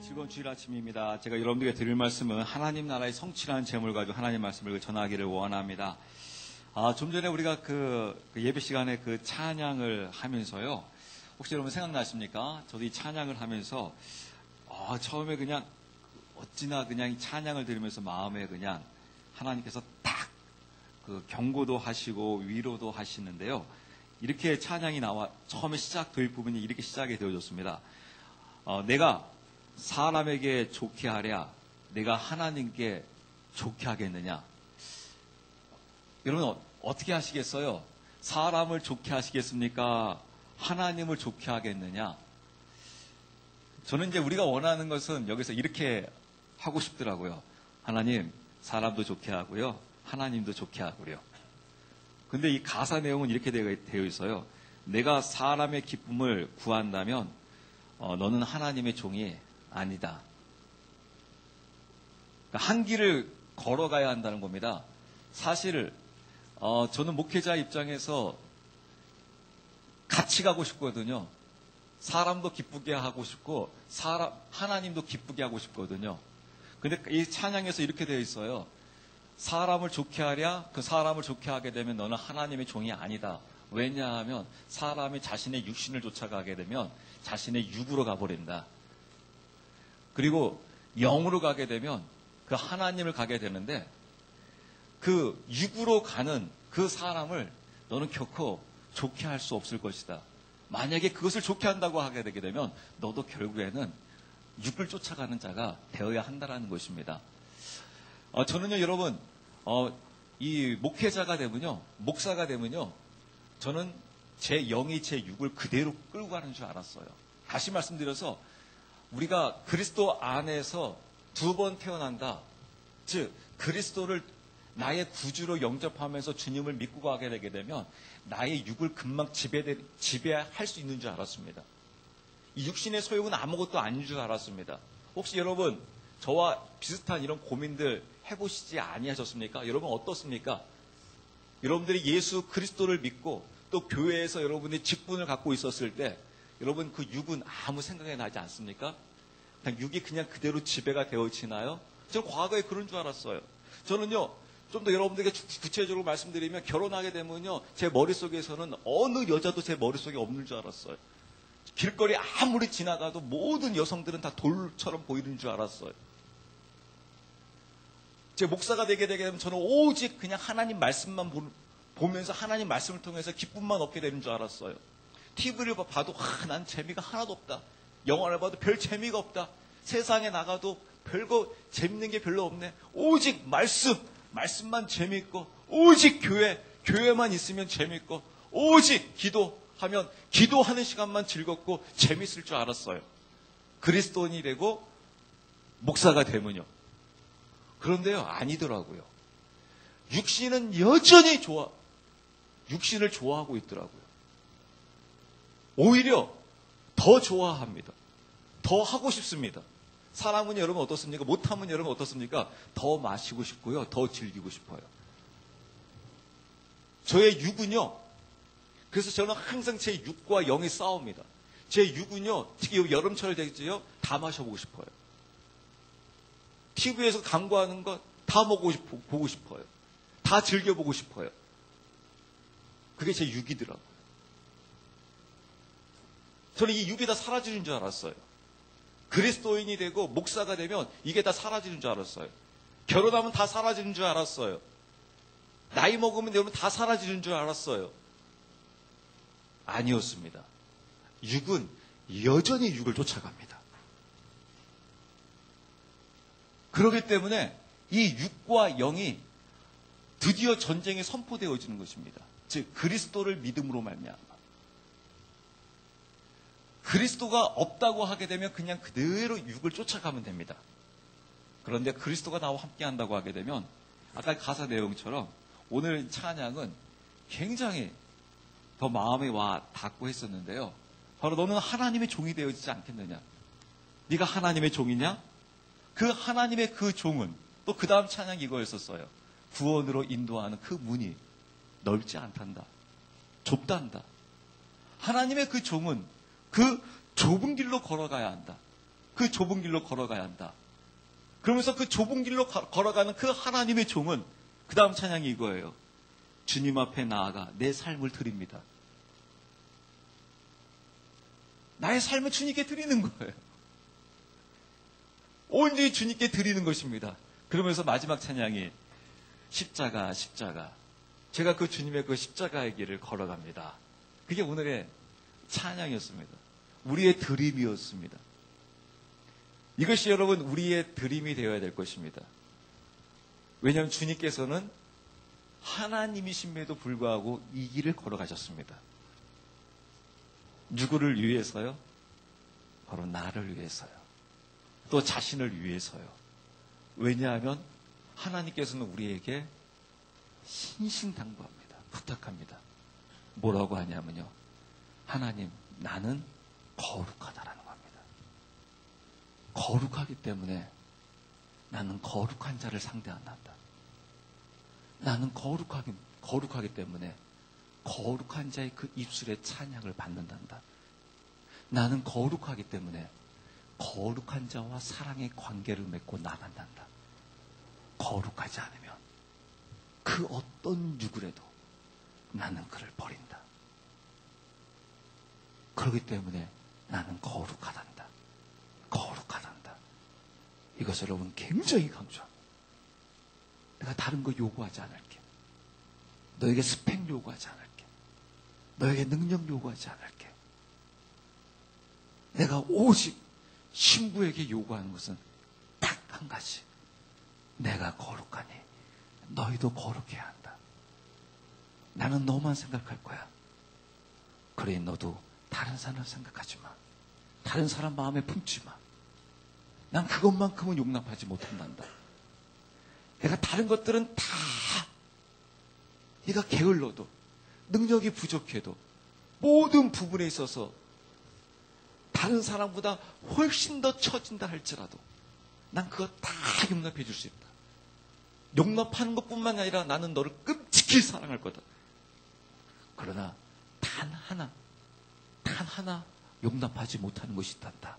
즐거운 주일 아침입니다. 제가 여러분들에게 드릴 말씀은 하나님 나라의 성취라는 제목을 가지고 하나님 말씀을 전하기를 원합니다. 좀 전에 우리가 그 예배 시간에 그 찬양을 하면서요. 혹시 여러분 생각나십니까? 저도 이 찬양을 하면서 처음에 그냥 어찌나 그냥 이 찬양을 들으면서 마음에 그냥 하나님께서 딱 그 경고도 하시고 위로도 하시는데요. 이렇게 찬양이 나와 처음에 시작될 부분이 이렇게 시작이 되어졌습니다. 내가 사람에게 좋게 하랴 내가 하나님께 좋게 하겠느냐. 여러분 어떻게 하시겠어요? 사람을 좋게 하시겠습니까? 하나님을 좋게 하겠느냐. 저는 이제 우리가 원하는 것은 여기서 이렇게 하고 싶더라고요. 하나님 사람도 좋게 하고요 하나님도 좋게 하고요. 근데 이 가사 내용은 이렇게 되어 있어요. 내가 사람의 기쁨을 구한다면 너는 하나님의 종이 아니다. 한 길을 걸어가야 한다는 겁니다. 사실 저는 목회자 입장에서 같이 가고 싶거든요. 사람도 기쁘게 하고 싶고 하나님도 기쁘게 하고 싶거든요. 근데 이 찬양에서 이렇게 되어 있어요. 사람을 좋게 하랴 그 사람을 좋게 하게 되면 너는 하나님의 종이 아니다. 왜냐하면 사람이 자신의 육신을 쫓아가게 되면 자신의 육으로 가버린다. 그리고 영으로 가게 되면 그 하나님을 가게 되는데 그 육으로 가는 그 사람을 너는 결코 좋게 할 수 없을 것이다. 만약에 그것을 좋게 한다고 하게 되게 되면 너도 결국에는 육을 쫓아가는 자가 되어야 한다는 것입니다. 저는요 여러분 이 목회자가 되면요 목사가 되면요 저는 제 영이 제 육을 그대로 끌고 가는 줄 알았어요. 다시 말씀드려서 우리가 그리스도 안에서 두 번 태어난다. 즉 그리스도를 나의 구주로 영접하면서 주님을 믿고 가게 되게 되면 나의 육을 금방 지배할 수 있는 줄 알았습니다. 이 육신의 소욕은 아무것도 아닌 줄 알았습니다. 혹시 여러분 저와 비슷한 이런 고민들 해보시지 아니하셨습니까? 여러분 어떻습니까? 여러분들이 예수 그리스도를 믿고 또 교회에서 여러분이 직분을 갖고 있었을 때 여러분 그 육은 아무 생각이 나지 않습니까? 그냥 육이 그냥 그대로 지배가 되어지나요? 저는 과거에 그런 줄 알았어요. 저는요 좀 더 여러분들에게 구체적으로 말씀드리면 결혼하게 되면요 제 머릿속에서는 어느 여자도 제 머릿속에 없는 줄 알았어요. 길거리 아무리 지나가도 모든 여성들은 다 돌처럼 보이는 줄 알았어요. 제 목사가 되게 되면 저는 오직 그냥 하나님 말씀만 보면서 하나님 말씀을 통해서 기쁨만 얻게 되는 줄 알았어요. TV를 봐도 난 재미가 하나도 없다. 영화를 봐도 별 재미가 없다. 세상에 나가도 별거 재밌는 게 별로 없네. 오직 말씀만 재미있고 오직 교회만 있으면 재미있고 오직 기도하면 기도하는 시간만 즐겁고 재밌을 줄 알았어요. 그리스도인이 되고 목사가 되면요. 그런데요 아니더라고요. 육신은 여전히 육신을 좋아하고 있더라고요. 오히려 더 좋아합니다. 더 하고 싶습니다. 사람은 여러분 어떻습니까? 못하면 여러분 어떻습니까? 더 마시고 싶고요. 더 즐기고 싶어요. 저의 육은요. 그래서 저는 항상 제 육과 영이 싸웁니다. 제 육은요. 특히 여름철 되겠지요. 다 마셔보고 싶어요. TV에서 광고하는 거 다 보고 싶어요. 다 즐겨보고 싶어요. 그게 제 육이더라고요. 저는 이 육이 다 사라지는 줄 알았어요. 그리스도인이 되고 목사가 되면 이게 다 사라지는 줄 알았어요. 결혼하면 다 사라지는 줄 알았어요. 나이 먹으면 여러분 다 사라지는 줄 알았어요. 아니었습니다. 육은 여전히 육을 쫓아갑니다. 그렇기 때문에 이 육과 영이 드디어 전쟁에 선포되어지는 것입니다. 즉 그리스도를 믿음으로 말미암아. 그리스도가 없다고 하게 되면 그냥 그대로 육을 쫓아가면 됩니다. 그런데 그리스도가 나와 함께 한다고 하게 되면 아까 가사 내용처럼 오늘 찬양은 굉장히 더 마음에 와 닿고 했었는데요. 바로 너는 하나님의 종이 되어지지 않겠느냐. 네가 하나님의 종이냐? 그 하나님의 그 종은 또 그 다음 찬양이 이거였었어요. 구원으로 인도하는 그 문이 넓지 않단다. 좁단다. 하나님의 그 종은 그 좁은 길로 걸어가야 한다. 그 좁은 길로 걸어가야 한다. 그러면서 그 좁은 길로 걸어가는 그 하나님의 종은 그 다음 찬양이 이거예요. 주님 앞에 나아가 내 삶을 드립니다. 나의 삶을 주님께 드리는 거예요. 온전히 주님께 드리는 것입니다. 그러면서 마지막 찬양이 십자가, 십자가. 제가 그 주님의 그 십자가의 길을 걸어갑니다. 그게 오늘의 찬양이었습니다. 우리의 드림이었습니다. 이것이 여러분 우리의 드림이 되어야 될 것입니다. 왜냐하면 주님께서는 하나님이심에도 불구하고 이 길을 걸어가셨습니다. 누구를 위해서요? 바로 나를 위해서요. 또 자신을 위해서요. 왜냐하면 하나님께서는 우리에게 신신당부합니다. 부탁합니다. 뭐라고 하냐면요. 하나님, 나는 거룩하다라는 겁니다. 거룩하기 때문에 나는 거룩한 자를 상대 안 한다. 나는 거룩하기 때문에 거룩한 자의 그 입술의 찬양을 받는단다. 나는 거룩하기 때문에 거룩한 자와 사랑의 관계를 맺고 나간단다. 거룩하지 않으면 그 어떤 누구라도 나는 그를 버린다. 그렇기 때문에 나는 거룩하단다. 거룩하단다. 이것을 여러분 굉장히 강조합니다. 내가 다른 거 요구하지 않을게. 너에게 스펙 요구하지 않을게. 너에게 능력 요구하지 않을게. 내가 오직 신부에게 요구하는 것은 딱 한 가지. 내가 거룩하니 너희도 거룩해야 한다. 나는 너만 생각할 거야. 그래 너도 다른 사람 생각하지 마. 다른 사람 마음에 품지 마. 난 그것만큼은 용납하지 못한단다. 내가 다른 것들은 다 네가 게을러도 능력이 부족해도 모든 부분에 있어서 다른 사람보다 훨씬 더 처진다 할지라도 난 그거 다 용납해 줄 수 있다. 용납하는 것뿐만 아니라 나는 너를 끔찍히 사랑할 거다. 그러나 단 하나 용납하지 못하는 것이 있단다.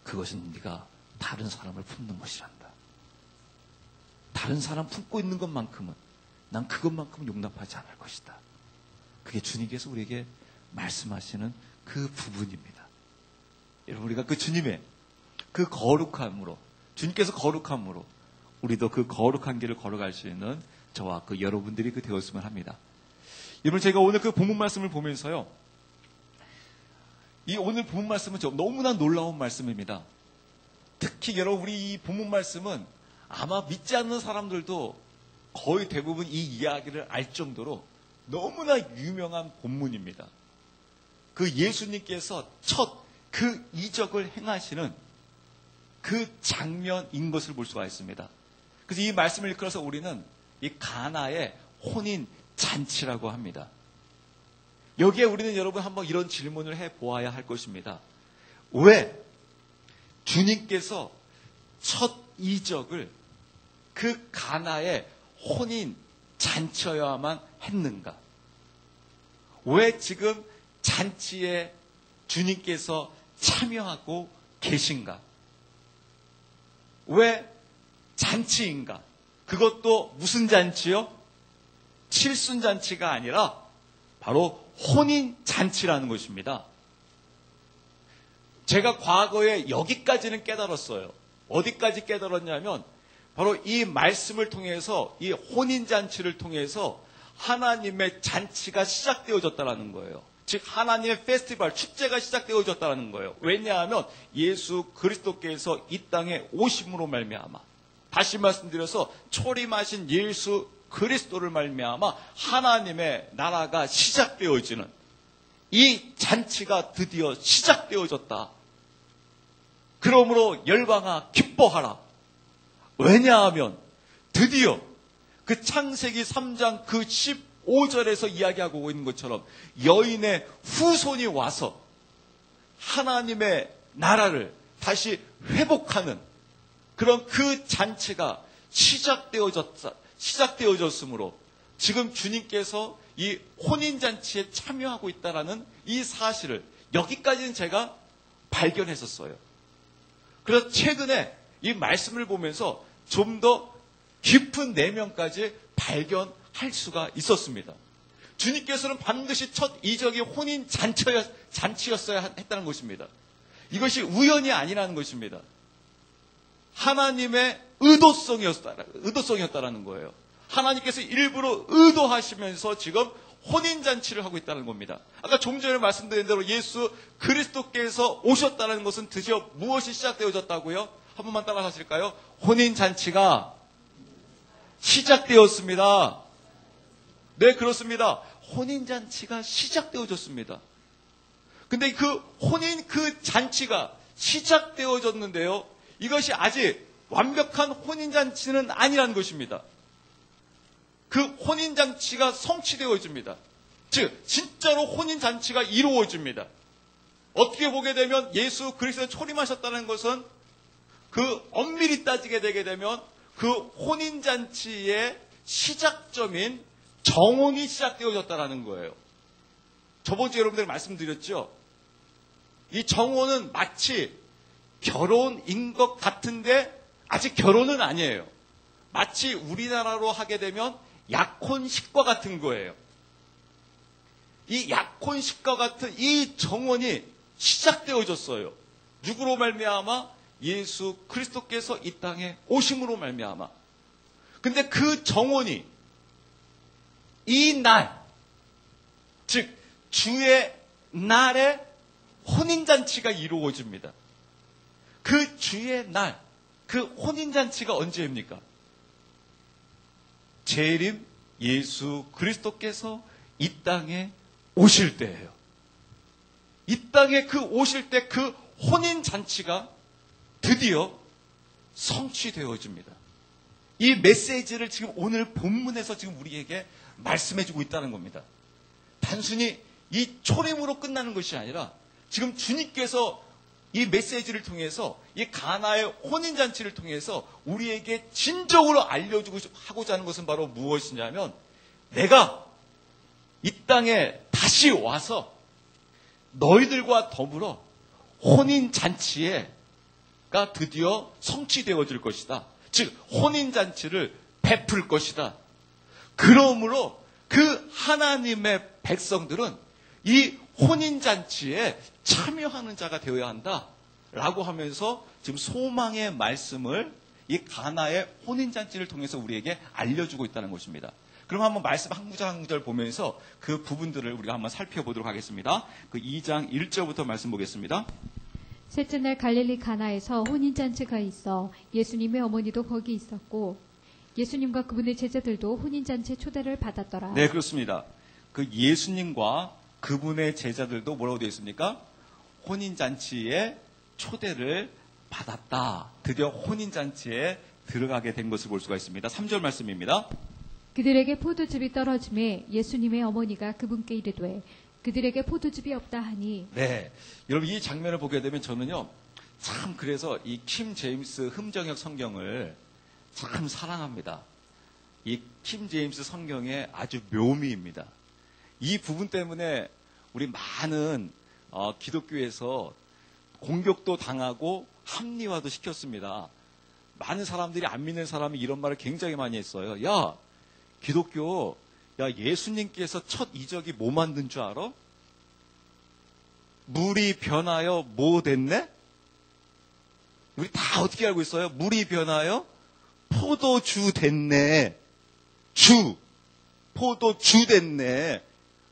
그것은 네가 다른 사람을 품는 것이란다. 다른 사람 품고 있는 것만큼은 난 그것만큼은 용납하지 않을 것이다. 그게 주님께서 우리에게 말씀하시는 그 부분입니다. 여러분 우리가 그 주님의 그 거룩함으로 주님께서 거룩함으로 우리도 그 거룩한 길을 걸어갈 수 있는 저와 그 여러분들이 그 되었으면 합니다. 여러분 제가 오늘 그 본문 말씀을 보면서요. 이 오늘 본문 말씀은 너무나 놀라운 말씀입니다. 특히 여러분 우리 이 본문 말씀은 아마 믿지 않는 사람들도 거의 대부분 이 이야기를 알 정도로 너무나 유명한 본문입니다. 그 예수님께서 첫 그 이적을 행하시는 그 장면인 것을 볼 수가 있습니다. 그래서 이 말씀을 읽어서 우리는 이 가나의 혼인 잔치라고 합니다. 여기에 우리는 여러분 한번 이런 질문을 해보아야 할 것입니다. 왜 주님께서 첫 이적을 그 가나의 혼인 잔치여야만 했는가? 왜 지금 잔치에 주님께서 참여하고 계신가? 왜 잔치인가? 그것도 무슨 잔치요? 칠순잔치가 아니라 바로 혼인잔치라는 것입니다. 제가 과거에 여기까지는 깨달았어요. 어디까지 깨달았냐면 바로 이 말씀을 통해서 이 혼인잔치를 통해서 하나님의 잔치가 시작되어졌다는 거예요. 즉 하나님의 페스티벌, 축제가 시작되어졌다는 거예요. 왜냐하면 예수 그리스도께서 이 땅에 오심으로 말미암아 다시 말씀드려서 초림하신 예수 그리스도를 말미암아 하나님의 나라가 시작되어지는 이 잔치가 드디어 시작되어졌다. 그러므로 열방아 기뻐하라. 왜냐하면 드디어 그 창세기 3장 그 15절에서 이야기하고 있는 것처럼 여인의 후손이 와서 하나님의 나라를 다시 회복하는 그런 그 잔치가 시작되어졌으므로 지금 주님께서 이 혼인잔치에 참여하고 있다는 이 사실을 여기까지는 제가 발견했었어요. 그래서 최근에 이 말씀을 보면서 좀 더 깊은 내면까지 발견할 수가 있었습니다. 주님께서는 반드시 첫 이적이 혼인 잔치였어야 했다는 것입니다. 이것이 우연이 아니라는 것입니다. 하나님의 의도성이었다라는 거예요. 하나님께서 일부러 의도하시면서 지금 혼인잔치를 하고 있다는 겁니다. 아까 좀 전에 말씀드린 대로 예수 그리스도께서 오셨다는 것은 드디어 무엇이 시작되어졌다고요? 한 번만 따라 하실까요? 혼인잔치가 시작되었습니다. 네, 그렇습니다. 혼인잔치가 시작되어졌습니다. 근데 그 잔치가 시작되어졌는데요. 이것이 아직 완벽한 혼인잔치는 아니라는 것입니다. 그 혼인잔치가 성취되어집니다. 즉, 진짜로 혼인잔치가 이루어집니다. 어떻게 보게 되면 예수 그리스도에 초림하셨다는 것은 그 엄밀히 따지게 되게 되면 그 혼인잔치의 시작점인 정혼이 시작되어졌다는 거예요. 저번 주에 여러분들 말씀드렸죠. 이 정혼은 마치 결혼인 것 같은데 아직 결혼은 아니에요. 마치 우리나라로 하게 되면 약혼식과 같은 거예요. 이 약혼식과 같은 이 정혼이 시작되어졌어요. 누구로 말미암아? 예수 그리스도께서 이 땅에 오심으로 말미암아. 근데 그 정혼이 이 날, 즉 주의 날에 혼인잔치가 이루어집니다. 그 주의 날, 그 혼인잔치가 언제입니까? 재림 예수 그리스도께서 이 땅에 오실 때예요. 이 땅에 그 오실 때 그 혼인잔치가 드디어 성취되어집니다. 이 메시지를 지금 오늘 본문에서 지금 우리에게 말씀해주고 있다는 겁니다. 단순히 이 초림으로 끝나는 것이 아니라 지금 주님께서 이 메시지를 통해서 이 가나의 혼인잔치를 통해서 우리에게 진정으로 알려주고 하고자 하는 것은 바로 무엇이냐면 내가 이 땅에 다시 와서 너희들과 더불어 혼인잔치가 드디어 성취되어질 것이다. 즉 혼인잔치를 베풀 것이다. 그러므로 그 하나님의 백성들은 이 혼인잔치에 참여하는 자가 되어야 한다라고 하면서 지금 소망의 말씀을 이 가나의 혼인잔치를 통해서 우리에게 알려주고 있다는 것입니다. 그럼 한번 말씀 한 구절 한 구절 보면서 그 부분들을 우리가 한번 살펴보도록 하겠습니다. 그 2장 1절부터 말씀 보겠습니다. 셋째 날 갈릴리 가나에서 혼인잔치가 있어 예수님의 어머니도 거기 있었고 예수님과 그분의 제자들도 혼인잔치 초대를 받았더라. 네, 그렇습니다. 그 예수님과 그분의 제자들도 뭐라고 되어 있습니까? 혼인잔치에 초대를 받았다. 드디어 혼인잔치에 들어가게 된 것을 볼 수가 있습니다. 3절 말씀입니다. 그들에게 포도즙이 떨어짐에 예수님의 어머니가 그분께 이르되 그들에게 포도즙이 없다 하니. 네, 여러분 이 장면을 보게 되면 저는요 참 그래서 이 킴 제임스 흠정역 성경을 참 사랑합니다. 이 킴 제임스 성경의 아주 묘미입니다. 이 부분 때문에 우리 많은 기독교에서 공격도 당하고 합리화도 시켰습니다. 많은 사람들이 안 믿는 사람이 이런 말을 굉장히 많이 했어요. 야, 기독교, 야, 예수님께서 첫 이적이 뭐 만든 줄 알아? 물이 변하여 뭐 됐네? 우리 다 어떻게 알고 있어요? 물이 변하여 포도주 됐네. 포도주 됐네.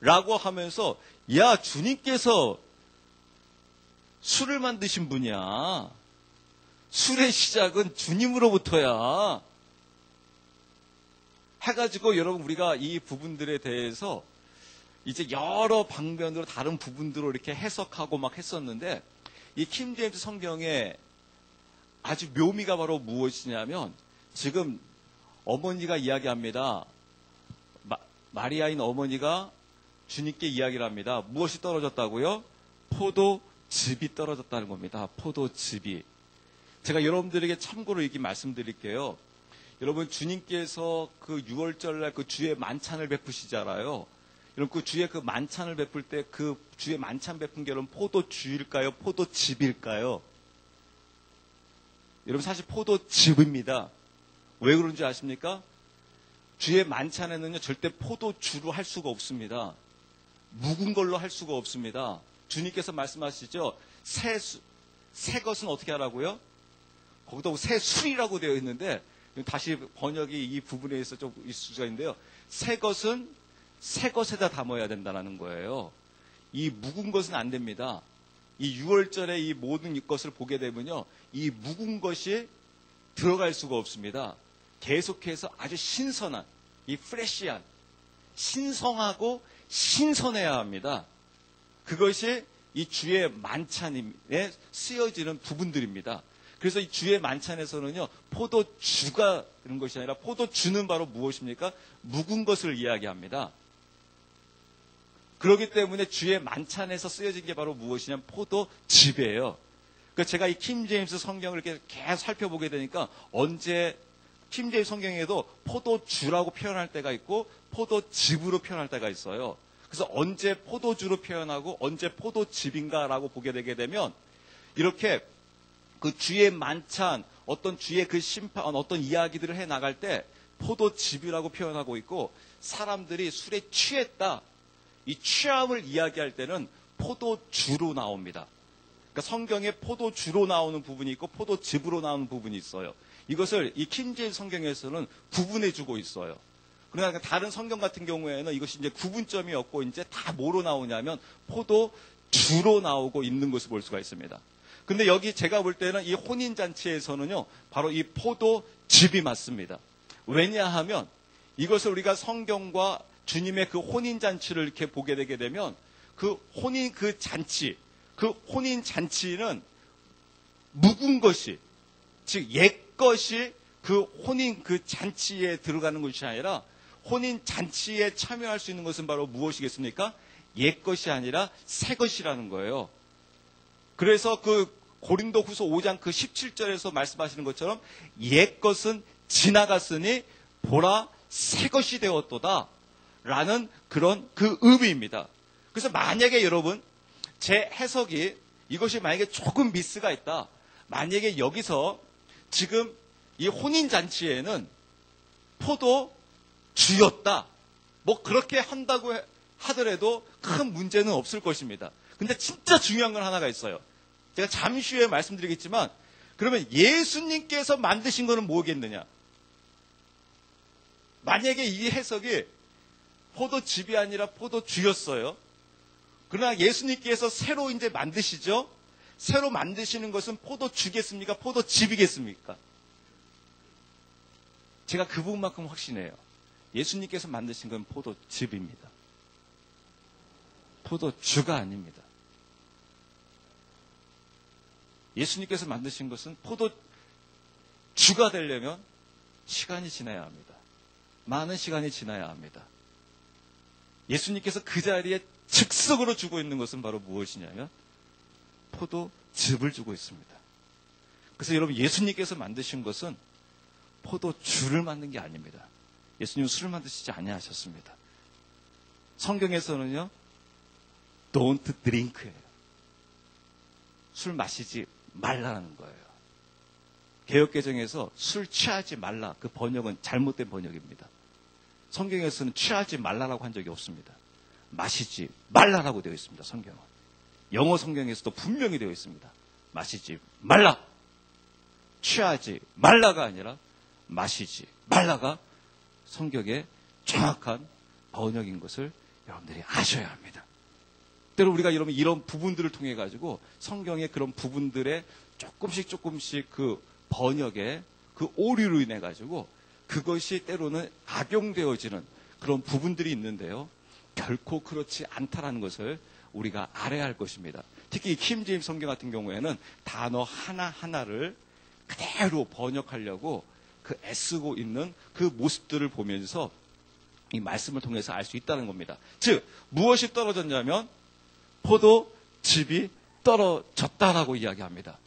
라고 하면서, 야, 주님께서 술을 만드신 분이야. 술의 시작은 주님으로부터야. 해가지고 여러분 우리가 이 부분들에 대해서 이제 여러 방면으로 다른 부분들로 이렇게 해석하고 막 했었는데 이 킴 제임스 성경의 아주 묘미가 바로 무엇이냐면 지금 어머니가 이야기합니다. 마리아인 어머니가 주님께 이야기를 합니다. 무엇이 떨어졌다고요? 포도즙이 떨어졌다는 겁니다. 포도즙이. 제가 여러분들에게 참고로 이렇게 말씀드릴게요. 여러분 주님께서 그 6월절날 그 주의 만찬을 베푸시잖아요. 여러분 그 주의 그 만찬을 베풀 때 그 주의 만찬 베푼 게 여러분 포도주일까요? 포도즙일까요? 여러분 사실 포도즙입니다. 왜 그런지 아십니까? 주의 만찬에는요 절대 포도주로 할 수가 없습니다. 묵은 걸로 할 수가 없습니다. 주님께서 말씀하시죠. 새 것은 어떻게 하라고요? 거기다 새 술이라고 되어 있는데 다시 번역이 이 부분에 있어 좀 있을 수가 있는데요. 새 것은 새 것에다 담아야 된다는 거예요. 이 묵은 것은 안 됩니다. 이 6월절에 이 모든 것을 보게 되면요. 이 묵은 것이 들어갈 수가 없습니다. 계속해서 아주 신선한, 이 프레시한, 신성하고 신선해야 합니다. 그것이 이 주의 만찬에 쓰여지는 부분들입니다. 그래서 이 주의 만찬에서는요, 포도주가 이런 것이 아니라 포도주는 바로 무엇입니까? 묵은 것을 이야기합니다. 그렇기 때문에 주의 만찬에서 쓰여진 게 바로 무엇이냐면 포도즙이에요. 그러니까 제가 이 킹제임스 성경을 이렇게 계속 살펴보게 되니까 언제 킹제임스 성경에도 포도주라고 표현할 때가 있고 포도즙으로 표현할 때가 있어요. 그래서 언제 포도주로 표현하고 언제 포도즙인가라고 보게 되게 되면 이렇게 그 주의 만찬, 어떤 주의 그 심판, 어떤 이야기들을 해 나갈 때 포도즙이라고 표현하고 있고 사람들이 술에 취했다. 이 취함을 이야기할 때는 포도주로 나옵니다. 그러니까 성경에 포도주로 나오는 부분이 있고 포도즙으로 나오는 부분이 있어요. 이것을 이 킹제임스 성경에서는 구분해주고 있어요. 그러나 다른 성경 같은 경우에는 이것이 이제 구분점이 없고 이제 다 뭐로 나오냐면 포도주로 나오고 있는 것을 볼 수가 있습니다. 근데 여기 제가 볼 때는 이 혼인잔치에서는요, 바로 이 포도즙이 맞습니다. 왜냐하면 이것을 우리가 성경과 주님의 그 혼인잔치를 이렇게 보게 되게 되면 그 혼인 그 잔치, 그 혼인잔치는 묵은 것이, 즉 옛 것이 그 혼인 그 잔치에 들어가는 것이 아니라 혼인잔치에 참여할 수 있는 것은 바로 무엇이겠습니까? 옛 것이 아니라 새 것이라는 거예요. 그래서 그 고린도후서 5장 그 17절에서 말씀하시는 것처럼 옛 것은 지나갔으니 보라 새 것이 되었도다 라는 그런 그 의미입니다. 그래서 만약에 여러분 제 해석이 이것이 만약에 조금 미스가 있다. 만약에 여기서 지금 이 혼인잔치에는 포도주였다. 뭐 그렇게 한다고 하더라도 큰 문제는 없을 것입니다. 근데 진짜 중요한 건 하나가 있어요. 제가 잠시 후에 말씀드리겠지만 그러면 예수님께서 만드신 거는 뭐겠느냐? 만약에 이 해석이 포도즙이 아니라 포도주였어요. 그러나 예수님께서 새로 이제 만드시죠? 새로 만드시는 것은 포도주겠습니까? 포도즙이겠습니까? 제가 그 부분만큼 확신해요. 예수님께서 만드신 건 포도즙입니다. 포도주가 아닙니다. 예수님께서 만드신 것은 포도주가 되려면 시간이 지나야 합니다. 많은 시간이 지나야 합니다. 예수님께서 그 자리에 즉석으로 주고 있는 것은 바로 무엇이냐면 포도즙을 주고 있습니다. 그래서 여러분 예수님께서 만드신 것은 포도주를 만든 게 아닙니다. 예수님은 술을 만드시지 아니하셨습니다. 성경에서는요, don't drink예요. 술 마시지 말라는 거예요. 개역개정에서 술 취하지 말라, 그 번역은 잘못된 번역입니다. 성경에서는 취하지 말라라고 한 적이 없습니다. 마시지 말라라고 되어 있습니다. 성경은. 영어 성경에서도 분명히 되어 있습니다. 마시지 말라. 취하지 말라가 아니라 마시지 말라가 성경의 정확한 번역인 것을 여러분들이 아셔야 합니다. 때로 우리가 이런 부분들을 통해 가지고 성경의 그런 부분들의 조금씩 그 번역의 그 오류로 인해 가지고 그것이 때로는 악용되어지는 그런 부분들이 있는데요. 결코 그렇지 않다라는 것을 우리가 알아야 할 것입니다. 특히 이 킹제임스 성경 같은 경우에는 단어 하나하나를 그대로 번역하려고 그 애쓰고 있는 그 모습들을 보면서 이 말씀을 통해서 알 수 있다는 겁니다. 즉 무엇이 떨어졌냐면 포도즙이 떨어졌다라고 이야기합니다.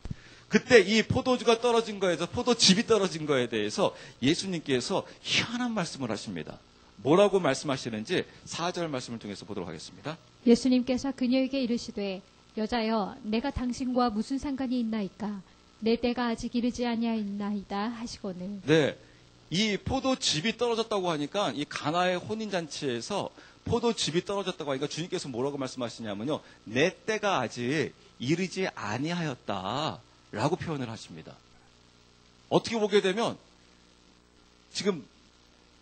그때 이 포도주가 떨어진 거에서 포도즙이 떨어진 거에 대해서 예수님께서 희한한 말씀을 하십니다. 뭐라고 말씀하시는지 4절 말씀을 통해서 보도록 하겠습니다. 예수님께서 그녀에게 이르시되 여자여 내가 당신과 무슨 상관이 있나이까 내 때가 아직 이르지 아니하였나이다 하시거늘. 네. 이 포도즙이 떨어졌다고 하니까 이 가나의 혼인잔치에서 포도즙이 떨어졌다고 하니까 주님께서 뭐라고 말씀하시냐면요. 내 때가 아직 이르지 아니하였다라고 표현을 하십니다. 어떻게 보게 되면 지금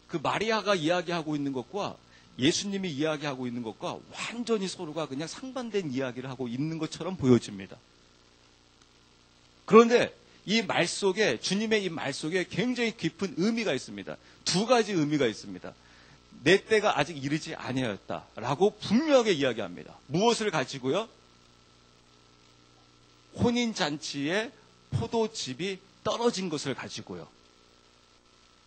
그 마리아가 이야기하고 있는 것과 예수님이 이야기하고 있는 것과 완전히 서로가 그냥 상반된 이야기를 하고 있는 것처럼 보여집니다. 그런데 이 말 속에, 주님의 이 말 속에 굉장히 깊은 의미가 있습니다. 두 가지 의미가 있습니다. 내 때가 아직 이르지 아니하였다라고 분명하게 이야기합니다. 무엇을 가지고요? 혼인잔치에 포도즙이 떨어진 것을 가지고요.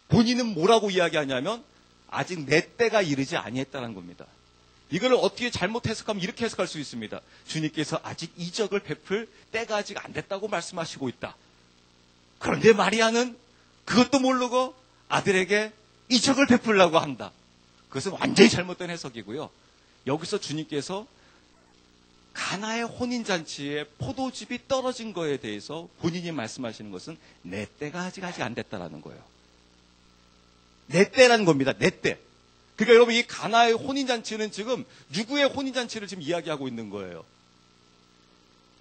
본인은 뭐라고 이야기하냐면 아직 내 때가 이르지 아니했다는 겁니다. 이걸 어떻게 잘못 해석하면 이렇게 해석할 수 있습니다. 주님께서 아직 이적을 베풀 때가 아직 안 됐다고 말씀하시고 있다. 그런데 마리아는 그것도 모르고 아들에게 이적을 베풀려고 한다. 그것은 완전히 잘못된 해석이고요. 여기서 주님께서 가나의 혼인잔치에 포도즙이 떨어진 거에 대해서 본인이 말씀하시는 것은 내 때가 아직 안 됐다라는 거예요. 내 때라는 겁니다. 내 때. 그러니까 여러분 이 가나의 혼인잔치는 지금 누구의 혼인잔치를 지금 이야기하고 있는 거예요.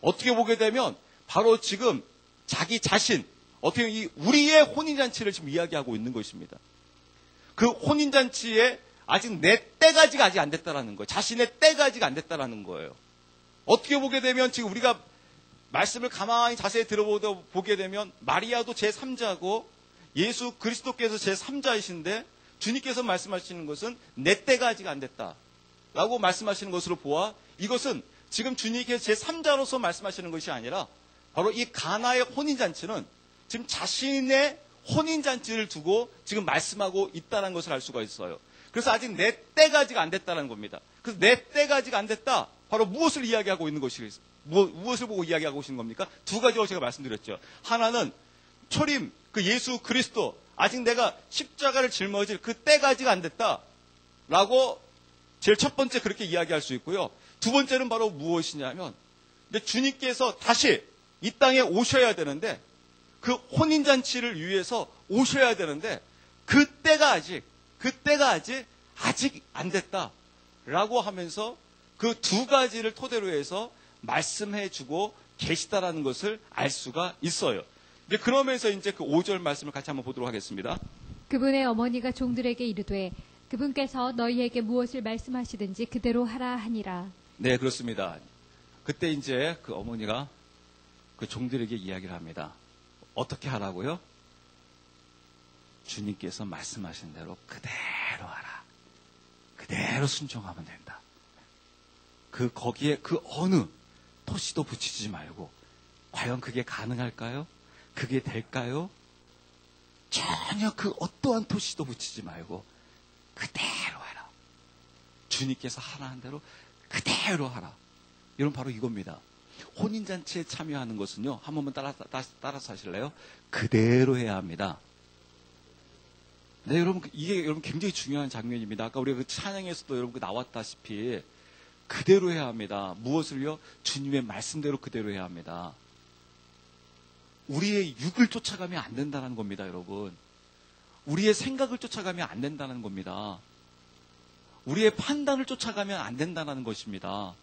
어떻게 보게 되면 바로 지금 자기 자신, 어떻게 이 우리의 혼인잔치를 지금 이야기하고 있는 것입니다. 그 혼인잔치에 아직 내 때가 아직 안 됐다라는 거예요. 자신의 때가 아직 안 됐다라는 거예요. 어떻게 보게 되면 지금 우리가 말씀을 가만히 자세히 들어보게 되면 마리아도 제3자고 예수 그리스도께서 제3자이신데 주님께서 말씀하시는 것은 내 때가 아직 안 됐다라고 말씀하시는 것으로 보아 이것은 지금 주님께서 제3자로서 말씀하시는 것이 아니라 바로 이 가나의 혼인잔치는 지금 자신의 혼인잔치를 두고 지금 말씀하고 있다는 것을 알 수가 있어요. 그래서 아직 내 때가 아직 안 됐다는 겁니다. 그래서 내 때가 아직 안 됐다. 바로 무엇을 이야기하고 있는 것이겠어요? 무엇을 보고 이야기하고 있는 겁니까? 두 가지로 제가 말씀드렸죠. 하나는 초림, 그 예수 그리스도, 아직 내가 십자가를 짊어질 그 때가 아직 안 됐다라고 제일 첫 번째 그렇게 이야기할 수 있고요. 두 번째는 바로 무엇이냐면 근데 주님께서 다시 이 땅에 오셔야 되는데 그 혼인잔치를 위해서 오셔야 되는데 그 때가 아직 안 됐다라고 하면서 그 두 가지를 토대로 해서 말씀해 주고 계시다라는 것을 알 수가 있어요. 이제 그러면서 이제 그 5절 말씀을 같이 한번 보도록 하겠습니다. 그분의 어머니가 종들에게 이르되 그분께서 너희에게 무엇을 말씀하시든지 그대로 하라 하니라. 네, 그렇습니다. 그때 이제 그 어머니가 그 종들에게 이야기를 합니다. 어떻게 하라고요? 주님께서 말씀하신 대로 그대로 하라. 그대로 순종하면 된다. 거기에 그 어느 토시도 붙이지 말고 과연 그게 가능할까요? 그게 될까요? 전혀 그 어떠한 토시도 붙이지 말고 그대로 해라. 주님께서 하라는 대로 그대로 하라. 이건 바로 이겁니다. 혼인잔치에 참여하는 것은요. 한 번만 따라서 하실래요? 그대로 해야 합니다. 네, 여러분 이게 여러분 굉장히 중요한 장면입니다. 아까 우리가 그 찬양에서도 여러분 나왔다시피 그대로 해야 합니다. 무엇을요? 주님의 말씀대로 그대로 해야 합니다. 우리의 육을 쫓아가면 안 된다는 겁니다, 여러분. 우리의 생각을 쫓아가면 안 된다는 겁니다. 우리의 판단을 쫓아가면 안 된다는 것입니다.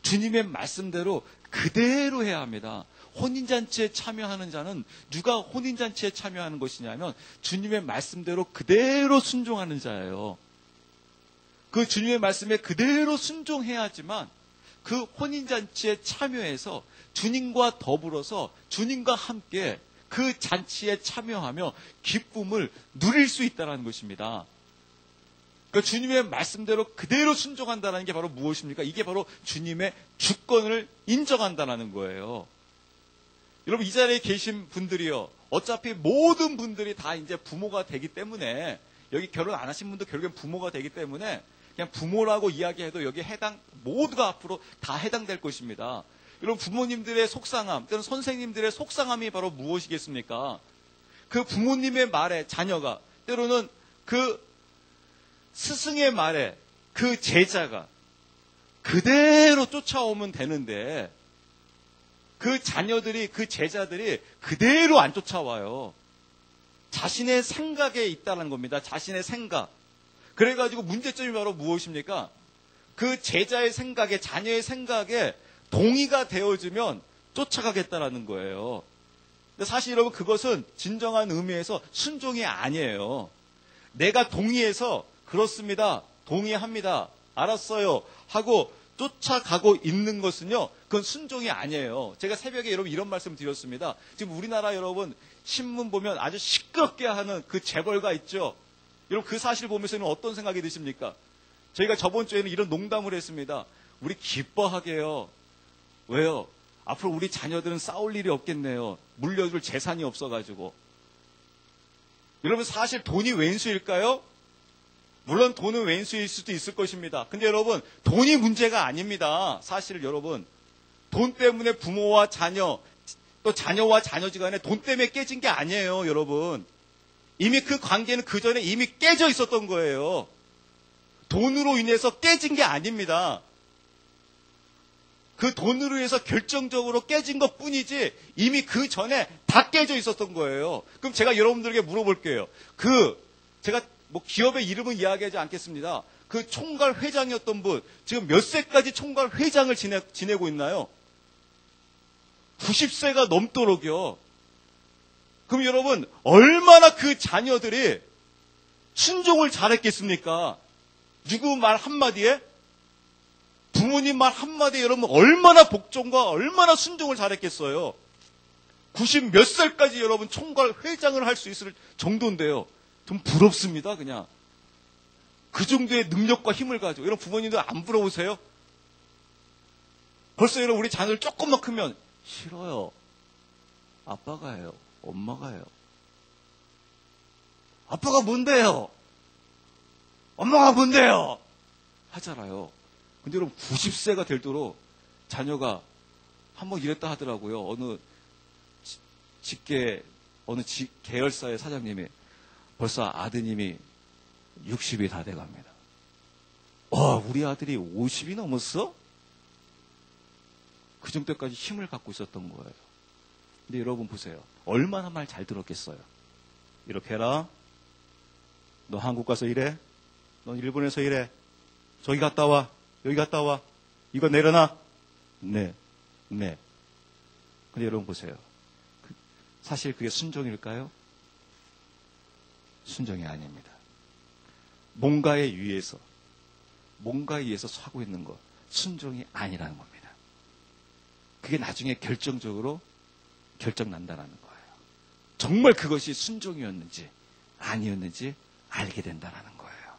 주님의 말씀대로 그대로 해야 합니다. 혼인잔치에 참여하는 자는 누가 혼인잔치에 참여하는 것이냐면 주님의 말씀대로 그대로 순종하는 자예요. 그 주님의 말씀에 그대로 순종해야지만 그 혼인잔치에 참여해서 주님과 더불어서 주님과 함께 그 잔치에 참여하며 기쁨을 누릴 수 있다는 것입니다. 그러니까 주님의 말씀대로 그대로 순종한다는 게 바로 무엇입니까? 이게 바로 주님의 주권을 인정한다는 거예요. 여러분 이 자리에 계신 분들이요. 어차피 모든 분들이 다 이제 부모가 되기 때문에 여기 결혼 안 하신 분도 결국엔 부모가 되기 때문에 그냥 부모라고 이야기해도 여기 모두가 앞으로 다 해당될 것입니다. 여러분 부모님들의 속상함 또는 선생님들의 속상함이 바로 무엇이겠습니까? 그 부모님의 말에 자녀가 때로는 그 스승의 말에 그 제자가 그대로 쫓아오면 되는데 그 자녀들이, 그 제자들이 그대로 안 쫓아와요. 자신의 생각에 있다는 겁니다. 자신의 생각. 그래가지고 문제점이 바로 무엇입니까? 그 제자의 생각에, 자녀의 생각에 동의가 되어주면 쫓아가겠다라는 거예요. 근데 사실 여러분, 그것은 진정한 의미에서 순종이 아니에요. 내가 동의해서 그렇습니다, 동의합니다, 알았어요 하고 쫓아가고 있는 것은요, 그건 순종이 아니에요. 제가 새벽에 여러분 이런 말씀 드렸습니다. 지금 우리나라 여러분 신문 보면 아주 시끄럽게 하는 그 재벌가 있죠. 여러분 그 사실 보면서는 어떤 생각이 드십니까? 저희가 저번 주에는 이런 농담을 했습니다. 우리 기뻐하게요. 왜요? 앞으로 우리 자녀들은 싸울 일이 없겠네요. 물려줄 재산이 없어가지고. 여러분 사실 돈이 왼수일까요? 물론 돈은 왼수일 수도 있을 것입니다. 근데 여러분 돈이 문제가 아닙니다. 사실 여러분 돈 때문에 부모와 자녀, 또 자녀와 자녀지간에 돈 때문에 깨진 게 아니에요. 여러분 이미 그 관계는 그 전에 이미 깨져 있었던 거예요. 돈으로 인해서 깨진 게 아닙니다. 그 돈으로 인해서 결정적으로 깨진 것 뿐이지 이미 그 전에 다 깨져 있었던 거예요. 그럼 제가 여러분들에게 물어볼게요. 제가 뭐 기업의 이름은 이야기하지 않겠습니다. 그 총괄 회장이었던 분, 지금 몇 세까지 총괄 회장을 지내고 있나요? 90세가 넘도록요. 그럼 여러분, 얼마나 그 자녀들이 순종을 잘했겠습니까? 누구 말 한마디에? 부모님 말 한마디에 여러분 얼마나 복종과 얼마나 순종을 잘했겠어요? 90 몇 살까지 여러분 총괄 회장을 할 수 있을 정도인데요. 좀 부럽습니다, 그냥. 그 정도의 능력과 힘을 가지고. 여러분 부모님도 안 부러우세요? 벌써 여러분 우리 자녀들 조금만 크면 싫어요. 아빠가 해요. 엄마가 해요. 아빠가 뭔데요? 엄마가 뭔데요? 하잖아요. 근데 여러분 90세가 될도록 자녀가 한번 이랬다 하더라고요. 어느 계열사의 사장님이 벌써 아드님이 60이 다 돼갑니다. 와, 우리 아들이 50이 넘었어? 그 정도까지 힘을 갖고 있었던 거예요. 근데 여러분 보세요. 얼마나 말 잘 들었겠어요. 이렇게 해라. 너 한국 가서 일해. 너 일본에서 일해. 저기 갔다 와. 여기 갔다 와. 이거 내려놔. 네. 근데 여러분 보세요. 사실 그게 순종일까요? 순종이 아닙니다. 뭔가에 의해서 하고 있는 것, 순종이 아니라는 겁니다. 그게 나중에 결정적으로 결정난다는 거예요. 정말 그것이 순종이었는지 아니었는지 알게 된다는 거예요.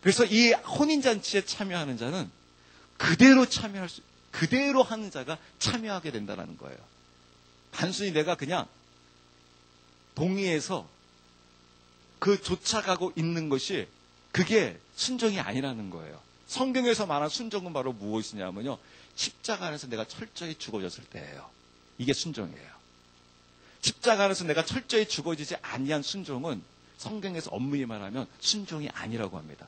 그래서 이 혼인잔치에 참여하는 자는 그대로 하는 자가 참여하게 된다는 거예요. 단순히 내가 그냥 동의해서 그 쫓아가고 있는 것이 그게 순종이 아니라는 거예요. 성경에서 말한 순종은 바로 무엇이냐면요. 십자가 안에서 내가 철저히 죽어졌을 때예요. 이게 순종이에요. 십자가 안에서 내가 철저히 죽어지지 아니한 순종은 성경에서 엄밀히 말하면 순종이 아니라고 합니다.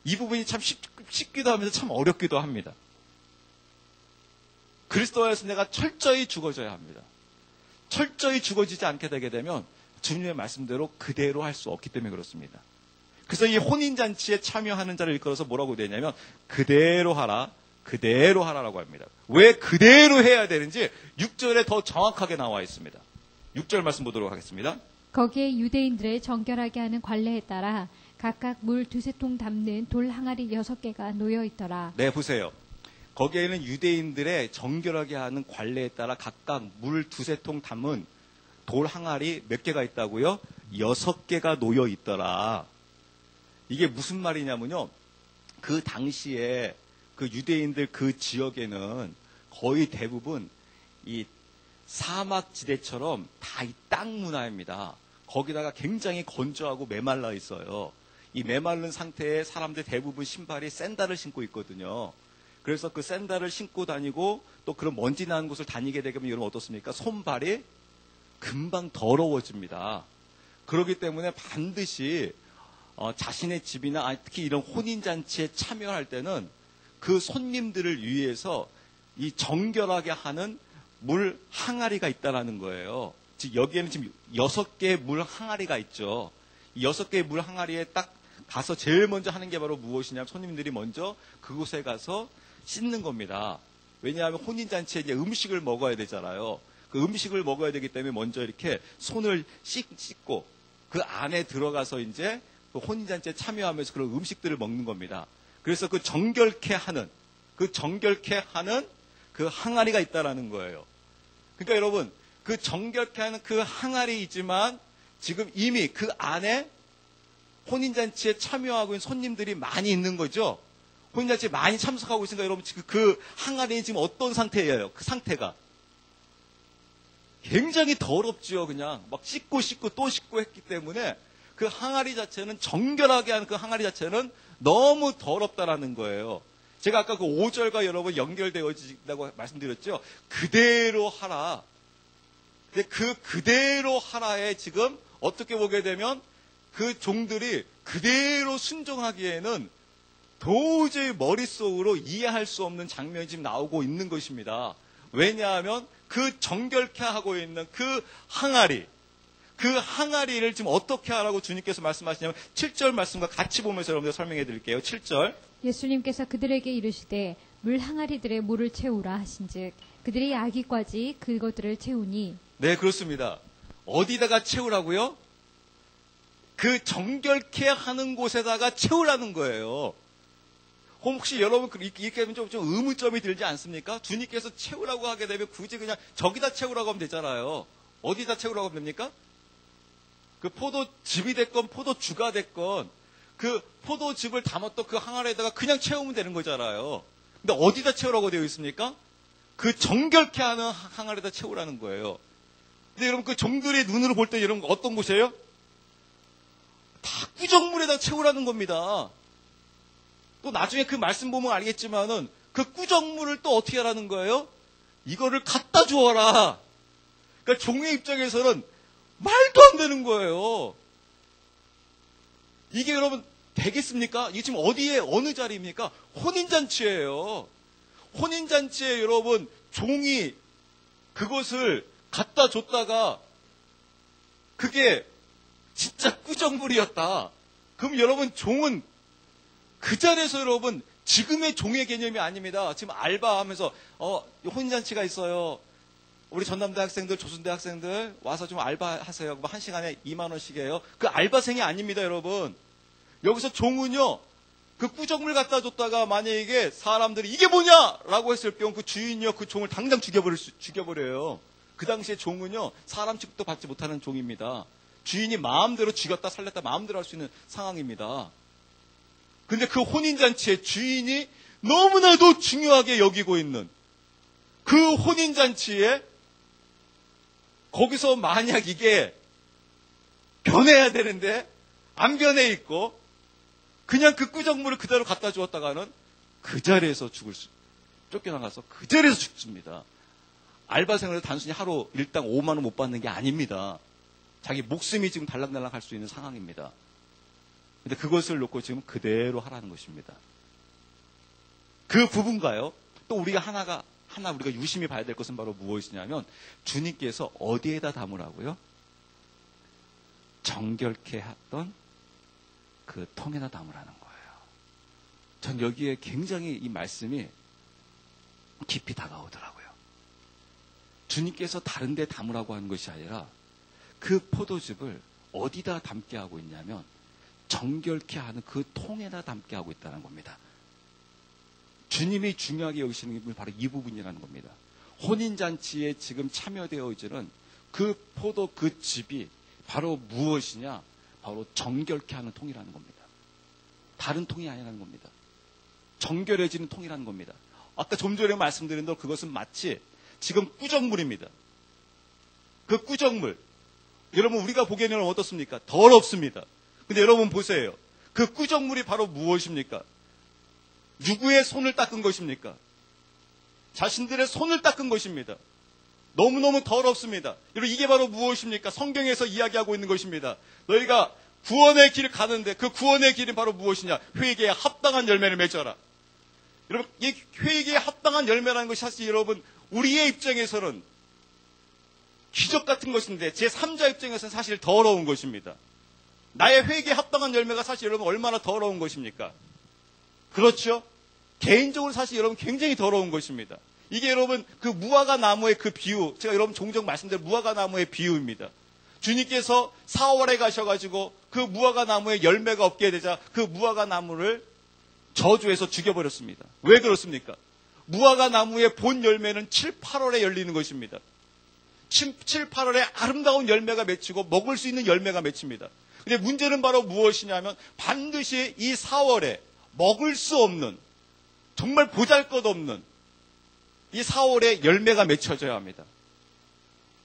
이 부분이 참 쉽기도 하면서 참 어렵기도 합니다. 그리스도 안에서 내가 철저히 죽어져야 합니다. 철저히 죽어지지 않게 되게 되면 주님의 말씀대로 그대로 할 수 없기 때문에 그렇습니다. 그래서 이 혼인잔치에 참여하는 자를 일컬어서 뭐라고 되냐면 그대로 하라라고 합니다. 왜 그대로 해야 되는지 6절에 더 정확하게 나와 있습니다. 6절 말씀 보도록 하겠습니다. 거기에 유대인들의 정결하게 하는 관례에 따라 각각 물 2-3통 담는 돌 항아리 6개가 놓여 있더라. 네, 보세요. 거기에는 유대인들의 정결하게 하는 관례에 따라 각각 물 2-3통 담은 돌 항아리 몇 개가 있다고요? 6개가 놓여 있더라. 이게 무슨 말이냐면요. 그 당시에 그 유대인들 그 지역에는 거의 대부분 이 사막지대처럼 다 이 땅 문화입니다. 거기다가 굉장히 건조하고 메말라 있어요. 이 메마른 상태에 사람들 대부분 신발이 샌들을 신고 있거든요. 그래서 그 샌들을 신고 다니고 또 그런 먼지 나는 곳을 다니게 되면 여러분 어떻습니까? 손발이 금방 더러워집니다. 그렇기 때문에 반드시 자신의 집이나 특히 이런 혼인잔치에 참여할 때는 그 손님들을 위해서 이 정결하게 하는 물 항아리가 있다라는 거예요. 즉 여기에는 지금 6개의 물 항아리가 있죠. 이 6개의 물 항아리에 딱 가서 제일 먼저 하는 게 바로 무엇이냐면 손님들이 먼저 그곳에 가서 씻는 겁니다. 왜냐하면 혼인잔치에 이제 음식을 먹어야 되잖아요. 그 음식을 먹어야 되기 때문에 먼저 이렇게 손을 씻고 그 안에 들어가서 이제 그 혼인잔치에 참여하면서 그런 음식들을 먹는 겁니다. 그래서 그 정결케 하는 그 항아리가 있다라는 거예요. 그러니까 여러분, 그 정결케 하는 그 항아리이지만 지금 이미 그 안에 혼인잔치에 참여하고 있는 손님들이 많이 있는 거죠. 혼인잔치에 많이 참석하고 있으니까 여러분 지금 그 항아리는 지금 어떤 상태예요? 그 상태가 굉장히 더럽죠. 그냥 막 씻고 또 씻고 했기 때문에 그 항아리 자체는 정결하게 하는 그 항아리 자체는 너무 더럽다라는 거예요. 제가 아까 그 5절과 여러분 연결되어진다고 말씀드렸죠. 그대로 하라. 근데 그 그대로 하라에 지금 어떻게 보게 되면 그 종들이 그대로 순종하기에는 도저히 머릿속으로 이해할 수 없는 장면이 지금 나오고 있는 것입니다. 왜냐하면 그 정결케 하고 있는 그 항아리를 지금 어떻게 하라고 주님께서 말씀하시냐면 7절 말씀과 같이 보면서 여러분들 설명해 드릴게요. 7절. 예수님께서 그들에게 이르시되 물 항아리들의 물을 채우라 하신즉 그들이 아기까지 그것들을 채우니. 네, 그렇습니다. 어디다가 채우라고요? 그 정결케 하는 곳에다가 채우라는 거예요. 혹시 여러분 이렇게 하면 좀 의문점이 들지 않습니까? 주님께서 채우라고 하게 되면 굳이 그냥 저기다 채우라고 하면 되잖아요. 어디다 채우라고 하면 됩니까? 그 포도즙이 됐건 포도주가 됐건 그 포도즙을 담았던 그 항아리에다가 그냥 채우면 되는 거잖아요. 근데 어디다 채우라고 되어 있습니까? 그 정결케 하는 항아리에다 채우라는 거예요. 근데 여러분 그 종들의 눈으로 볼 때 여러분 어떤 곳이에요? 다 꾸정물에다 채우라는 겁니다. 또 나중에 그 말씀 보면 알겠지만은 그 꾸정물을 또 어떻게 하라는 거예요? 이거를 갖다 주어라. 그러니까 종의 입장에서는 말도 안 되는 거예요. 이게 여러분 되겠습니까? 이게 지금 어디에 어느 자리입니까? 혼인잔치예요. 혼인잔치에 여러분 종이 그것을 갖다 줬다가 그게 진짜 꾸정물이었다. 그럼 여러분 종은 그 자리에서 여러분 지금의 종의 개념이 아닙니다. 지금 알바하면서 혼인잔치가 있어요. 우리 전남대 학생들, 조순대 학생들 와서 좀 알바하세요. 뭐 1시간에 2만 원씩이에요. 그 알바생이 아닙니다, 여러분. 여기서 종은요. 그 꾸정물 갖다 줬다가 만약에 사람들이 이게 뭐냐라고 했을 경우 그 주인이요 그 종을 당장 죽여버려요. 그 당시에 종은요 사람 취급도 받지 못하는 종입니다. 주인이 마음대로 죽였다 살렸다 마음대로 할 수 있는 상황입니다. 근데 그 혼인잔치에 주인이 너무나도 중요하게 여기고 있는 그 혼인잔치에 거기서 만약 이게 변해야 되는데 안 변해 있고 그냥 그 꾸정물을 그대로 갖다 주었다가는 그 자리에서 쫓겨나가서 그 자리에서 죽습니다. 알바생을 단순히 하루 일당 5만 원 못 받는 게 아닙니다. 자기 목숨이 지금 달랑달랑 할 수 있는 상황입니다. 근데 그것을 놓고 지금 그대로 하라는 것입니다. 그 부분가요. 또 우리가 하나 우리가 유심히 봐야 될 것은 바로 무엇이냐면 주님께서 어디에다 담으라고요? 정결케 했던 그 통에다 담으라는 거예요. 전 여기에 굉장히 이 말씀이 깊이 다가오더라고요. 주님께서 다른 데 담으라고 하는 것이 아니라 그 포도즙을 어디다 담게 하고 있냐면 정결케 하는 그 통에다 담게 하고 있다는 겁니다. 주님이 중요하게 여기시는 게 바로 이 부분이라는 겁니다. 혼인잔치에 지금 참여되어지는 그 포도 그 즙이 바로 무엇이냐? 바로 정결케 하는 통이라는 겁니다. 다른 통이 아니라는 겁니다. 정결해지는 통이라는 겁니다. 아까 좀 전에 말씀드린 대로 그것은 마치 지금 꾸정물입니다. 그 꾸정물. 여러분 우리가 보기에는 어떻습니까? 더럽습니다. 근데 여러분 보세요. 그 꾸정물이 바로 무엇입니까? 누구의 손을 닦은 것입니까? 자신들의 손을 닦은 것입니다. 너무너무 더럽습니다. 여러분 이게 바로 무엇입니까? 성경에서 이야기하고 있는 것입니다. 너희가 구원의 길을 가는데 그 구원의 길이 바로 무엇이냐? 회개에 합당한 열매를 맺어라. 여러분, 이 회개에 합당한 열매라는 것이 사실 여러분, 우리의 입장에서는 기적 같은 것인데 제3자 입장에서는 사실 더러운 것입니다. 나의 회개에 합당한 열매가 사실 여러분 얼마나 더러운 것입니까? 그렇죠? 개인적으로 사실 여러분 굉장히 더러운 것입니다. 이게 여러분 그 무화과 나무의 그 비유, 제가 여러분 종종 말씀드린 무화과 나무의 비유입니다. 주님께서 4월에 가셔가지고 그 무화과 나무에 열매가 없게 되자 그 무화과 나무를 저주해서 죽여버렸습니다. 왜 그렇습니까? 무화과 나무의 본 열매는 7, 8월에 열리는 것입니다. 7, 8월에 아름다운 열매가 맺히고 먹을 수 있는 열매가 맺힙니다. 근데 문제는 바로 무엇이냐면 반드시 이 4월에 먹을 수 없는, 정말 보잘것없는 이 4월에 열매가 맺혀져야 합니다.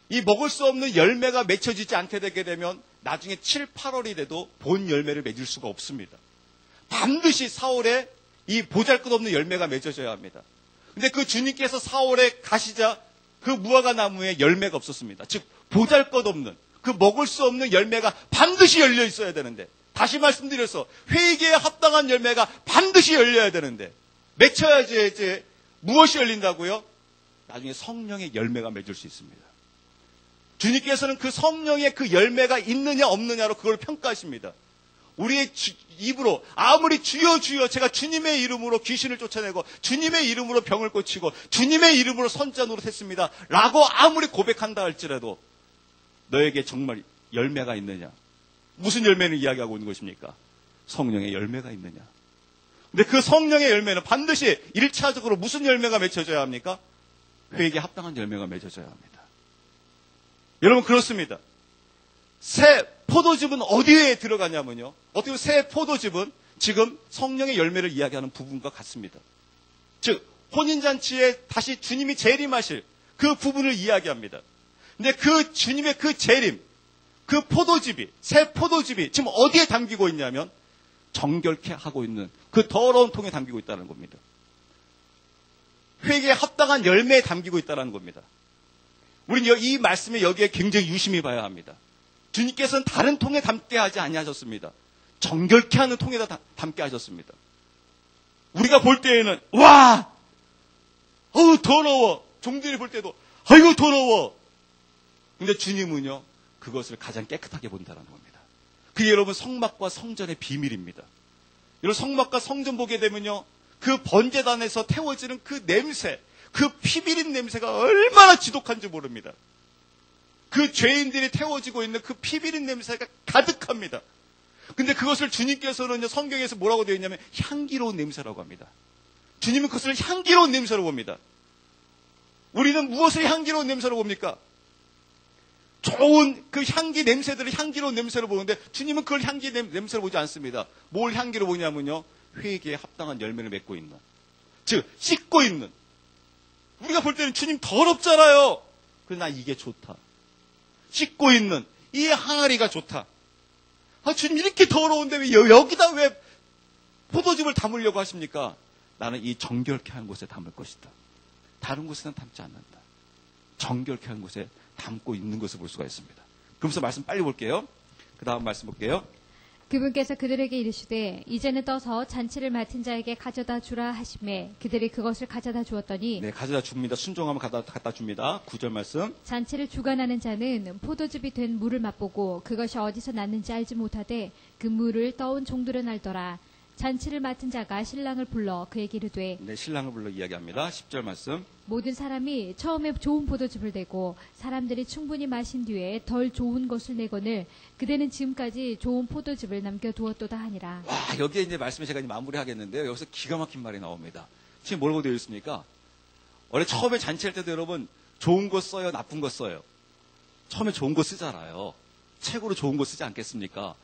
이 먹을 수 없는 열매가 맺혀지지 않게 되게 되면 나중에 7, 8월이 돼도 본 열매를 맺을 수가 없습니다. 반드시 4월에 이 보잘것없는 열매가 맺어져야 합니다. 근데 그 주님께서 4월에 가시자 그 무화과 나무에 열매가 없었습니다. 즉 보잘것없는 그 먹을 수 없는 열매가 반드시 열려 있어야 되는데, 다시 말씀드려서 회개에 합당한 열매가 반드시 열려야 되는데 맺혀야지 이제 무엇이 열린다고요? 나중에 성령의 열매가 맺을 수 있습니다. 주님께서는 그 성령의 그 열매가 있느냐 없느냐로 그걸 평가하십니다. 우리의 입으로 아무리 주여 주여 제가 주님의 이름으로 귀신을 쫓아내고 주님의 이름으로 병을 고치고 주님의 이름으로 선지자노릇 했습니다 라고 아무리 고백한다 할지라도 너에게 정말 열매가 있느냐? 무슨 열매를 이야기하고 있는 것입니까? 성령의 열매가 있느냐? 근데 그 성령의 열매는 반드시 1차적으로 무슨 열매가 맺혀져야 합니까? 회개에 합당한 열매가 맺어져야 합니다. 여러분 그렇습니다. 새 포도즙은 어디에 들어가냐면요. 어떻게 보면 새 포도즙은 지금 성령의 열매를 이야기하는 부분과 같습니다. 즉 혼인잔치에 다시 주님이 재림하실 그 부분을 이야기합니다. 근데 그 주님의 그 재림, 그 포도즙이, 새 포도즙이 지금 어디에 담기고 있냐면 정결케 하고 있는 그 더러운 통에 담기고 있다는 겁니다. 회개에 합당한 열매에 담기고 있다는 겁니다. 우리는 이 말씀에 여기에 굉장히 유심히 봐야 합니다. 주님께서는 다른 통에 담게 하지 아니하셨습니다. 정결케 하는 통에다 담게 하셨습니다. 우리가 볼 때에는 와! 어우 더러워! 종들이 볼 때도 아이고 더러워! 근데 주님은요 그것을 가장 깨끗하게 본다는 겁니다. 그게 여러분 성막과 성전의 비밀입니다. 여러분 성막과 성전 보게 되면요 그 번제단에서 태워지는 그 냄새, 그 피비린 냄새가 얼마나 지독한지 모릅니다. 그 죄인들이 태워지고 있는 그 피비린 냄새가 가득합니다. 근데 그것을 주님께서는 성경에서 뭐라고 되어 있냐면 향기로운 냄새라고 합니다. 주님은 그것을 향기로운 냄새로 봅니다. 우리는 무엇을 향기로운 냄새로 봅니까? 좋은 그 향기 냄새들을 향기로운 냄새로 보는데 주님은 그걸 향기 냄새로 보지 않습니다. 뭘 향기로 보냐면요 회개에 합당한 열매를 맺고 있는, 즉 씻고 있는. 우리가 볼 때는 주님 더럽잖아요. 그러나 이게 좋다. 씻고 있는 이 항아리가 좋다. 아, 주님 이렇게 더러운데 왜 여기다 왜 포도즙을 담으려고 하십니까? 나는 이 정결케 하는 곳에 담을 것이다. 다른 곳에는 담지 않는다. 정결케 하는 곳에 담고 있는 것을 볼 수가 있습니다. 그러면서 말씀 빨리 볼게요. 그 다음 말씀 볼게요. 그분께서 그들에게 이르시되 이제는 떠서 잔치를 맡은 자에게 가져다 주라 하시매 그들이 그것을 가져다 주었더니 네, 가져다 줍니다. 순종하면 갖다 줍니다. 9절 말씀. 잔치를 주관하는 자는 포도즙이 된 물을 맛보고 그것이 어디서 났는지 알지 못하되 그 물을 떠온 종들은 알더라. 잔치를 맡은 자가 신랑을 불러 그에게 이르되 네, 신랑을 불러 이야기합니다. 10절 말씀. 모든 사람이 처음에 좋은 포도즙을 내고 사람들이 충분히 마신 뒤에 덜 좋은 것을 내거늘 그대는 지금까지 좋은 포도즙을 남겨두었도다 하니라. 와, 여기에 이제 말씀을 제가 이제 마무리하겠는데요. 여기서 기가 막힌 말이 나옵니다. 지금 뭐라고 되어 있습니까? 원래 처음에 잔치할 때도 여러분 좋은 거 써요, 나쁜 거 써요. 처음에 좋은 거 쓰잖아요. 최고로 좋은 거 쓰지 않겠습니까?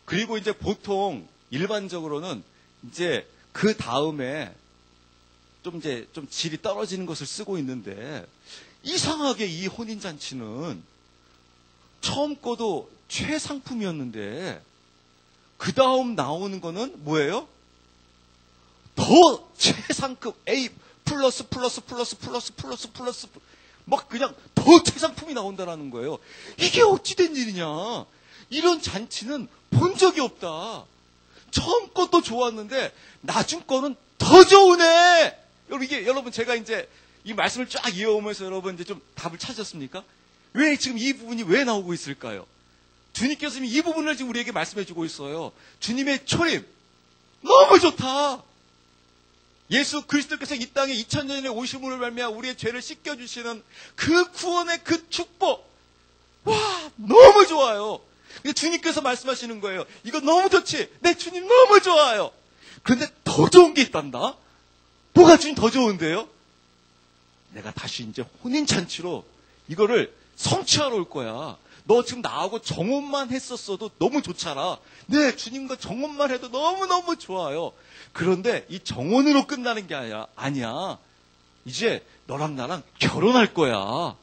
그리고 이제 보통 일반적으로는 이제 그 다음에 좀 질이 떨어지는 것을 쓰고 있는데 이상하게 이 혼인잔치는 처음 거도 최상품이었는데 그 다음 나오는 거는 뭐예요? 더 최상급 A 플러스 막 그냥 더 최상품이 나온다라는 거예요. 이게 어찌된 일이냐? 이런 잔치는 본 적이 없다. 처음 것도 좋았는데 나중 거는 더 더 좋으네. 여러분 제가 이제 이 말씀을 쫙 이어오면서 여러분 이제 좀 답을 찾으셨습니까? 왜 지금 이 부분이 왜 나오고 있을까요? 주님께서 지금 이 부분을 지금 우리에게 말씀해주고 있어요. 주님의 초림 너무 좋다. 예수 그리스도께서 이 땅에 2000년 전에 오심으로 말미암아 우리의 죄를 씻겨주시는 그 구원의 그 축복, 와 너무 좋아요. 근데 주님께서 말씀하시는 거예요. 이거 너무 좋지. 내 주님 너무 좋아요. 그런데 더 좋은 게 있단다. 뭐가 주님 더 좋은데요? 내가 다시 이제 혼인잔치로 이거를 성취하러 올 거야. 너 지금 나하고 정혼만 했었어도 너무 좋잖아. 네, 주님과 정혼만 해도 너무너무 좋아요. 그런데 이 정혼으로 끝나는 게 아니야. 이제 너랑 나랑 결혼할 거야.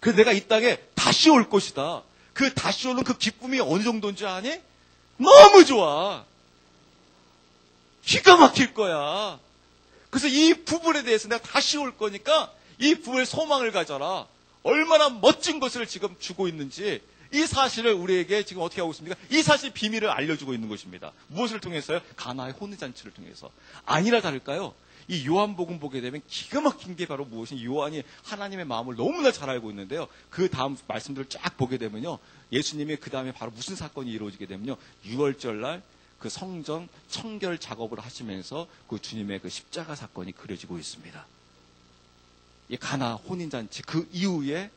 그래서 내가 이 땅에 다시 올 것이다. 그 다시 오는 그 기쁨이 어느 정도인지 아니? 너무 좋아. 기가 막힐 거야. 그래서 이 부분에 대해서 내가 다시 올 거니까 이 부분에 소망을 가져라. 얼마나 멋진 것을 지금 주고 있는지 이 사실을 우리에게 지금 어떻게 하고 있습니까? 이 사실 비밀을 알려주고 있는 것입니다. 무엇을 통해서요? 가나의 혼인잔치를 통해서. 아니라 다를까요? 이 요한복음 보게 되면 기가 막힌 게 바로 무엇이 요한이 하나님의 마음을 너무나 잘 알고 있는데요. 그 다음 말씀들을 쫙 보게 되면요. 예수님이 그 다음에 바로 무슨 사건이 이루어지게 되면요. 6월절 날 그 성전 청결 작업을 하시면서 그 주님의 그 십자가 사건이 그려지고 있습니다. 이 가나 혼인잔치 그 이후에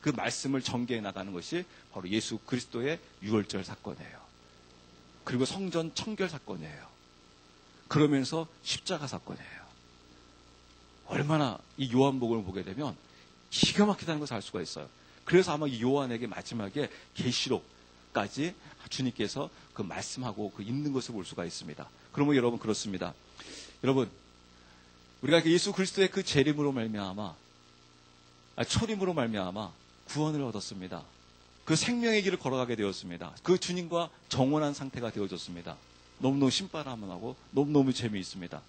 그 말씀을 전개해 나가는 것이 바로 예수 그리스도의 6월절 사건이에요. 그리고 성전 청결 사건이에요. 그러면서 십자가 사건이에요. 얼마나 이 요한복음을 보게 되면 기가 막히다는 것을 알 수가 있어요. 그래서 아마 이 요한에게 마지막에 계시록까지 주님께서 그 말씀하고 그 있는 것을 볼 수가 있습니다. 그러면 여러분 그렇습니다. 여러분 우리가 예수 그리스도의 그 재림으로 말미암아 초림으로 말미암아 구원을 얻었습니다. 그 생명의 길을 걸어가게 되었습니다. 그 주님과 정혼한 상태가 되어졌습니다. 너무너무 신바람하고 너무너무 재미있습니다.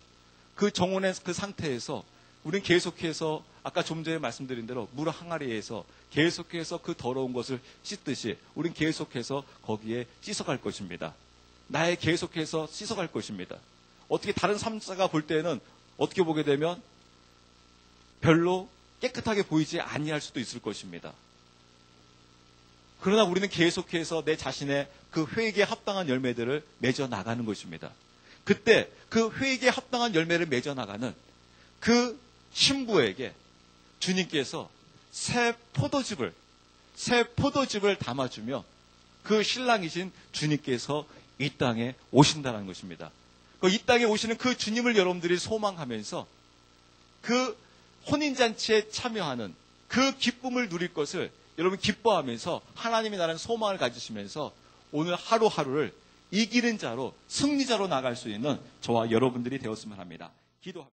그 정혼의 그 상태에서 우린 계속해서 아까 좀 전에 말씀드린 대로 물 항아리에서 계속해서 그 더러운 것을 씻듯이 우린 계속해서 거기에 씻어갈 것입니다. 나에 계속해서 씻어갈 것입니다. 어떻게 다른 삼자가 볼 때는 어떻게 보게 되면 별로 깨끗하게 보이지 아니할 수도 있을 것입니다. 그러나 우리는 계속해서 내 자신의 그 회개에 합당한 열매들을 맺어 나가는 것입니다. 그때 그 회개에 합당한 열매를 맺어 나가는 그 신부에게 주님께서 새 포도즙을 담아주며 그 신랑이신 주님께서 이 땅에 오신다는 것입니다. 이 땅에 오시는 그 주님을 여러분들이 소망하면서 그 혼인잔치에 참여하는 그 기쁨을 누릴 것을 여러분 기뻐하면서 하나님의 나라는 소망을 가지시면서 오늘 하루하루를 이기는 자로 승리자로 나갈 수 있는 저와 여러분들이 되었으면 합니다. 기도합니다.